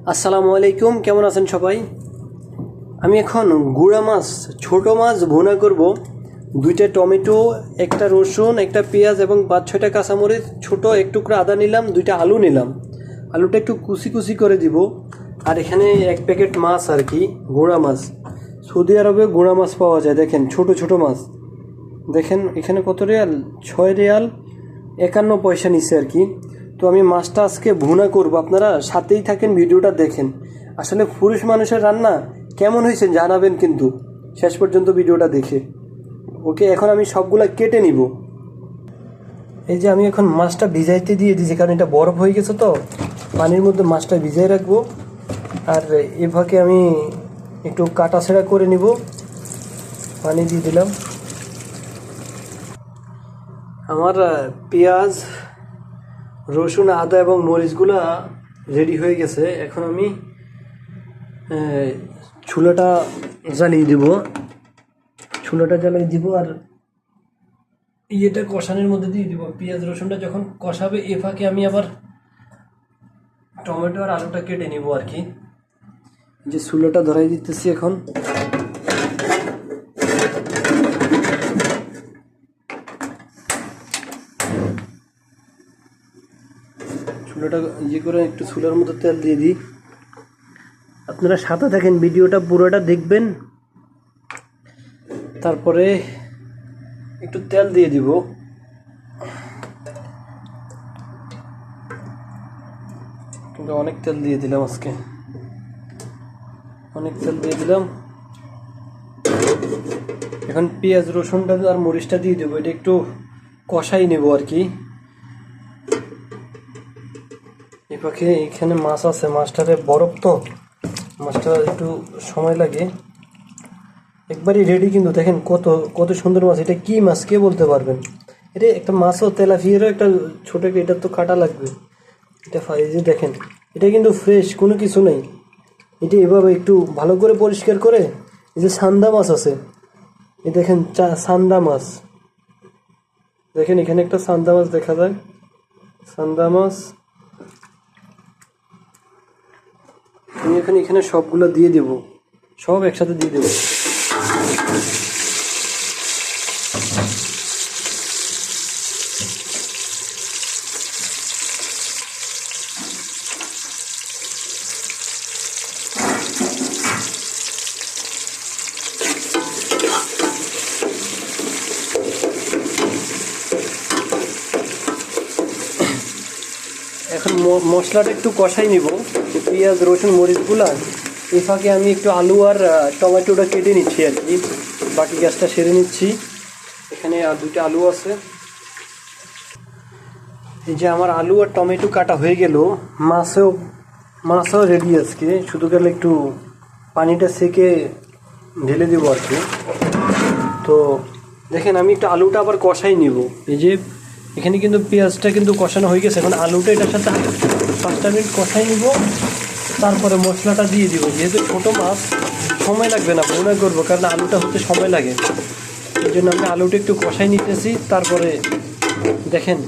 আসসালামু আলাইকুম, কেমন আছেন সবাই? আমি এখন গুঁড়া মাছ, ছোট মাছ ভুনা করব। 2টা টমেটো, একটা রসুন, একটা পেঁয়াজ এবং 5-6টা কাঁচামরিচ, ছোট এক টুকরা আদা নিলাম, 2টা আলু নিলাম। আলুটা একটু কুচি কুচি করে দিব। আর এখানে 1 প্যাকেট মাছ আর কি, গুঁড়া মাছ। সৌদি আরবে গুঁড়া মাছ পাওয়া যায়, দেখেন ছোট ছোট মাছ। দেখেন এখানে কত রিয়াল, 6 রিয়াল 51 পয়সা নিচ্ছে আর কি। তো আমি মাছটা আজকে ভুনা করব, আপনারা সাথেই থাকেন, ভিডিওটা দেখেন। আসলে পুরুষ মানুষের রান্না কেমন হয়েছে জানাবেন কিন্তু শেষ পর্যন্ত ভিডিওটা দেখে। ওকে, এখন আমি সবগুলা কেটে নিব। এই যে আমি এখন মাছটা ভিজাইতে দিয়ে দিয়েছি, কারণ এটা বরফ হয়ে গেছে, তো পানির মধ্যে মাছটা ভিজাই রাখবো। আর এভাবে আমি একটু কাটাছেড়া করে নিব। পানি দিয়ে দিলাম। আমার পেঁয়াজ, রসুন, আদা এবং মরিচগুলা রেডি হয়ে গেছে। এখন আমি চুলাটা জ্বালিয়ে দিব। আর ইয়েটা কষানোর মধ্যে দিয়ে দিব। পেঁয়াজ রসুনটা যখন কষাবে এ ফাঁকে আমি আবার টমেটো আর আলুটা কেটে নিব আর কি। যে চুলাটা ধরাই দিতেছি এখন। চুলাটা ইয়ে করে একটু চুলার মধ্যে তেল দিয়ে দিই। আপনারা সাথে থাকেন, ভিডিওটা পুরোটা দেখবেন। তারপরে একটু তেল দিয়ে দিব। কিন্তু অনেক তেল দিয়ে দিলাম আজকে, অনেক তেল দিয়ে দিলাম। এখন পেঁয়াজ রসুনটা আর মরিচটা দিয়ে দেবো। এটা একটু কষাই নেব আর কি। এখানে মাছ আছে, মাছটারে বরফ, তো মাছটা একটু সময় লাগে। একবারই রেডি, কিন্তু দেখেন কত কত সুন্দর মাছ। এটা কি মাছ কে বলতে পারবেন? এটা একটা মাছও, তেলাপিয়ারও একটা ছোট, এটা তো কাটা লাগবে। এটা এই যে দেখেন, এটা কিন্তু ফ্রেশ, কোনো কিছু নেই। এটা এভাবে একটু ভালো করে পরিষ্কার করে, এই যে সান্দা মাছ আছে, এই দেখেন সান্দা মাছ, দেখেন এখানে একটা সান্দা মাছ দেখা যায়, সান্দা মাছ। আমি এখানে সবগুলো দিয়ে দেব, সব একসাথে দিয়ে দেব। এখন মশলাটা একটু কষাই নিব, পেঁয়াজ রসুন মরিচগুলা। এই ফাঁকে আমি একটু আলু আর টমেটোটা কেটে নিচ্ছি আর কি, বাকি গ্যাসটা সেরে নিচ্ছি। এখানে আর 2টা আলু আছে। এই যে আমার আলু আর টমেটো কাটা হয়ে গেল। মাছও রেডি আজকে, শুধু গেলে একটু পানিটা সেকে ঢেলে দেবো আর কি। তো দেখেন আমি একটু আলুটা আবার কষাই নিব। এই যে এখানে কিন্তু পেঁয়াজটা কিন্তু কষানো হয়ে গেছে। এখন আলুটা এটার সাথে 5টা মিনিট কষাই নিব, তারপরে মশলাটা দিয়ে দিব। যেহেতু ছোটো মাছ, সময় লাগবে না, ভুনা করবো, কারণ আলুটা হতে সময় লাগে। এই জন্য আমি আলুটা একটু কষাই নিতেছি। তারপরে দেখেন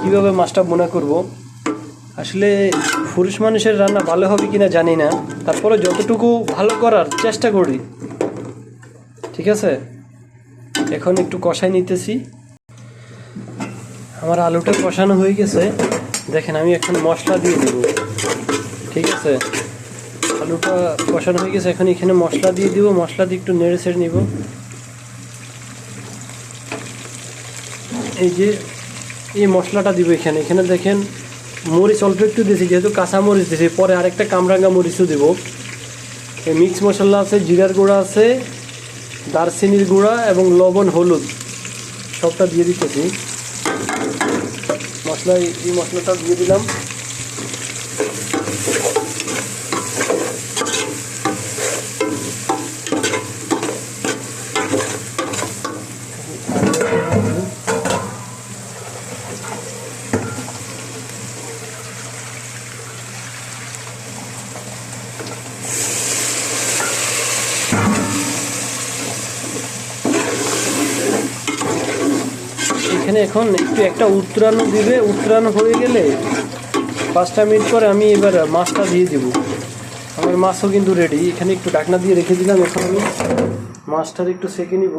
কীভাবে মাছটা ভুনা করব। আসলে পুরুষ মানুষের রান্না ভালো হবে কিনা জানি না, তারপরে যতটুকু ভালো করার চেষ্টা করি, ঠিক আছে। এখন একটু কষাই নিতেছি। আমার আলুটা কষানো হয়ে গেছে। দেখেন আমি এখন মশলা দিয়ে দেব, ঠিক আছে। আলুটা কষানো হয়ে গেছে, এখন এখানে মশলা দিয়ে দিব। মশলা দিয়ে একটু নেড়ে ছেড়ে নিব। এই যে এই মশলাটা দিব এখানে দেখেন মরিচ অল্প একটু দিয়েছি, যেহেতু কাঁচা মরিচ দিয়েছি। পরে আরেকটা কামরাঙ্গা মরিচও দেব। এই মিক্স মশলা আছে, জিরার গুঁড়া আছে, দারচিনির গুঁড়া এবং লবণ, হলুদ সবটা দিয়ে দিতেছি। এই মশলাটা দিয়ে দিলাম। এখানে এখন একটু একটা উতরানো দিবে। উতরানো হয়ে গেলে 5 মিনিট পরে আমি এবার মাছটা দিয়ে দেব। আমার মাছও কিন্তু রেডি। এখানে একটু ঢাকনা দিয়ে রেখে দিলাম। এখন আমি মাছটার একটু সেঁকে নিব।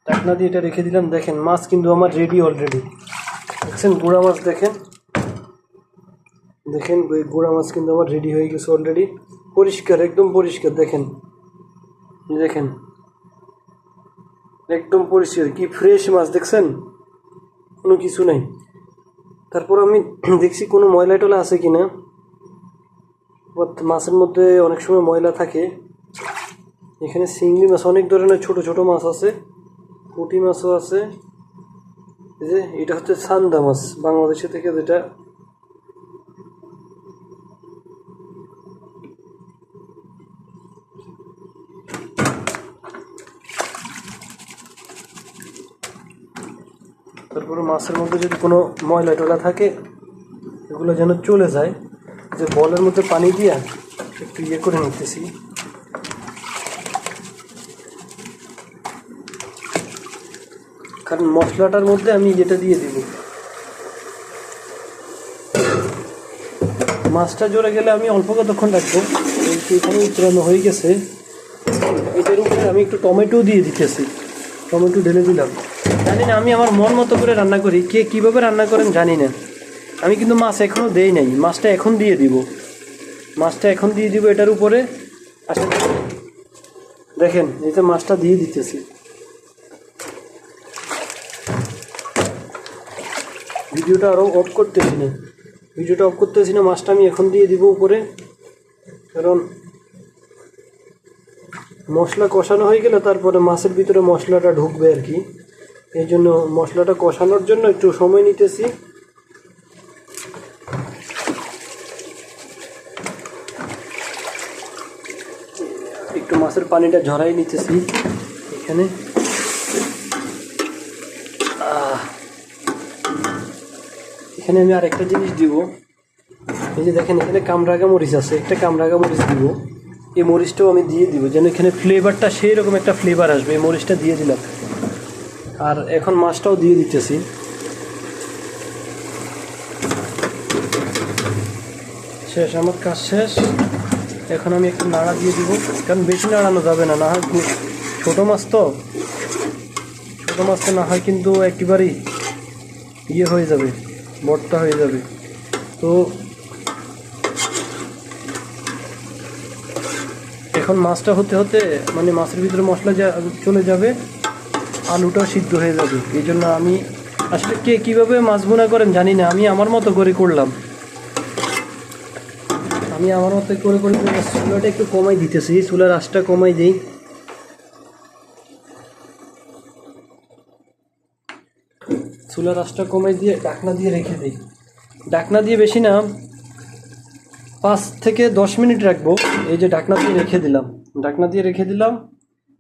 ঢাকনা দিয়ে এটা রেখে দিলাম। দেখেন মাছ কিন্তু আমার রেডি অলরেডি। দেখছেন গুঁড়া মাছ, দেখেন দেখেন গুঁড়া মাছ কিন্তু আমার রেডি হয়ে গেছে অলরেডি। পরিষ্কার, একদম পরিষ্কার। দেখেন দেখেন একদম পরিষ্কার, কি ফ্রেশ মাছ, দেখছেন কোনো কিছু নাই। তারপর আমি দেখছি কোনো ময়লা টয়লা আছে কিনা। মাছের মধ্যে অনেক সময় ময়লা থাকে। এখানে চিংড়ি মাছ, অনেক ধরনের ছোট ছোট মাছ আছে, পুঁটি মাছও আছে। এই যে এটা হচ্ছে সান্দা মাছ, বাংলাদেশে থেকে যেটা। তারপরে মাছের মধ্যে যদি কোনো ময়লা টয়লা থাকে এগুলো যেন চলে যায়। যে বলের মধ্যে পানি দিয়ে একটু ইয়ে করে নিতেছি। কারণ মশলাটার মধ্যে আমি যেটা দিয়ে দিব, মাছটা জোরে গেলে আমি অল্প কতক্ষণ রাখবো। এখানে উতরানো হয়ে গেছে। এটার উপরে আমি একটু টমেটো দিয়ে দিতেছি। টমেটো ঢেলে দিলাম। জানি না, আমি আমার মন মতো করে রান্না করি, কে কীভাবে রান্না করেন জানি না। আমি কিন্তু মাছ এখনও দেই নাই, মাছটা এখন দিয়ে দিব। মাছটা এখন দিয়ে দিব এটার উপরে। আসলে দেখেন এই যে মাছটা দিয়ে দিতেছি। ভিডিওটা আরও অফ করতেছি না, মাছটা আমি এখন দিয়ে দিব উপরে। কারণ মশলা কষানো হয়ে গেলে তারপরে মাছের ভিতরে মশলাটা ঢুকবে আর কি। এই জন্য মশলাটা কষানোর জন্য একটু সময় নিতেছি। একটু মাছের পানিটা ঝরাই নিতেছি এখানে। এখানে আমি আরেকটা জিনিস দিব। এই যে দেখেন এখানে কামরাঙা মরিচ আছে, একটা কামরাঙা মরিচ দিব। এই মরিচটাও আমি দিয়ে দিব যেন এখানে ফ্লেভারটা, সেই রকম একটা ফ্লেভার আসবে। এই মরিচটা দিয়ে দিলাম। আর এখন মাছটাও দিয়ে দিতেছি। শেষ, আমার কাজ শেষ। এখন আমি একটু নাড়া দিয়ে দিব, কারণ বেশি নাড়ানো যাবে না, না হয় ছোটো মাছ তো, না হয় কিন্তু একেবারেই ইয়ে হয়ে যাবে, বটটা হয়ে যাবে। তো এখন মাছটা হতে হতে মানে মাছের ভিতরে মশলা চলে যাবে, আলুটাও সিদ্ধ হয়ে যাবে। এই জন্য আমি আসলে কে কীভাবে মাছ ভুনা করেন জানি না, আমি আমার মতো করে করলাম। চুলাটা একটু কমাই দিতেছি, চুলার আঁচটা কমাই দিই। চুলার আঁচটা কমাই দিয়ে ঢাকনা দিয়ে রেখে দিই। ঢাকনা দিয়ে বেশি না, 5 থেকে 10 মিনিট রাখবো। এই যে ঢাকনা দিয়ে রেখে দিলাম।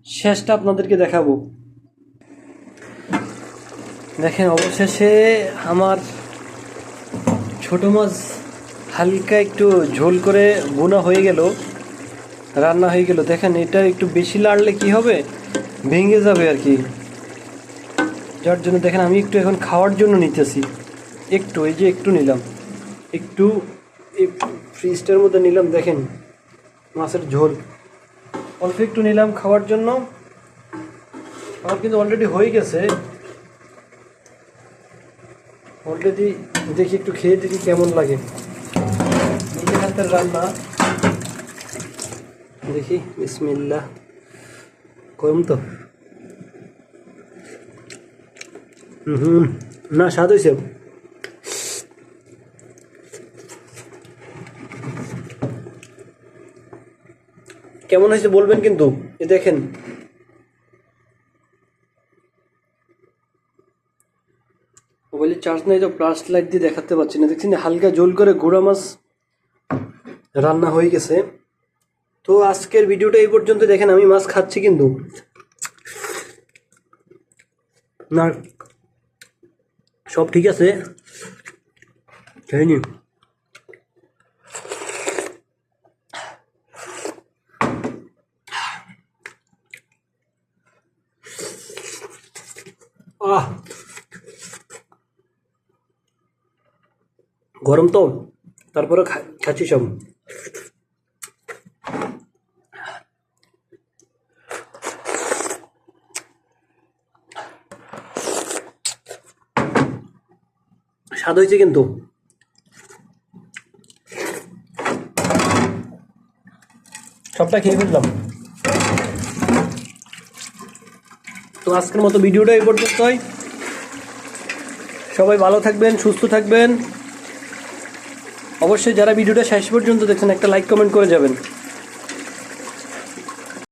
শেষটা আপনাদেরকে দেখাবো। দেখেন অবশেষে আমার ছোট মাছ হালকা একটু ঝোল করে ভুনা হয়ে গেল, রান্না হয়ে গেল। দেখেন এটা একটু বেশি লাড়লে কি হবে, ভেঙে যাবে আর কি। যার জন্য দেখেন আমি একটু এখন খাওয়ার জন্য নিতেছি। একটু, এই যে একটু নিলাম, একটু এই ফ্রিজটার মধ্যে নিলাম। দেখেন মাছের ঝোল অল্প একটু নিলাম খাওয়ার জন্য। আমার কিন্তু অলরেডি হয়ে গেছে অলরেডি। দেখি একটু খেয়ে দেখি কেমন লাগে। নিজের হাতের রান্না, দেখি বিসমিল্লাহ। কম তো না, স্বাদ হয়েছে। কেমন হয়েছে বলবেন কিন্তু। এ দেখেন মোবাইলের চার্জ নাই তো ফ্ল্যাশ লাইট দিয়ে দেখাতে পারছি না। দেখছি না হালকা ঝোল করে গুঁড়া মাছ রান্না হয়ে গেছে। তো আজকের ভিডিওটা এই পর্যন্ত। দেখেন আমি মাছ খাচ্ছি কিন্তু না, সব ঠিক আছে, খেয়ে নি। গরম তো, তারপরে খাচ্ছি সব। স্বাদ হয়েছে কিন্তু। সবটা খেয়ে ফেললাম। তো আজকের মতো ভিডিওটা এই পর্যন্তই। সবাই ভালো থাকবেন, সুস্থ থাকবেন। অবশ্যই যারা ভিডিওটা শেষ পর্যন্ত দেখছেন একটা লাইক কমেন্ট করে যাবেন।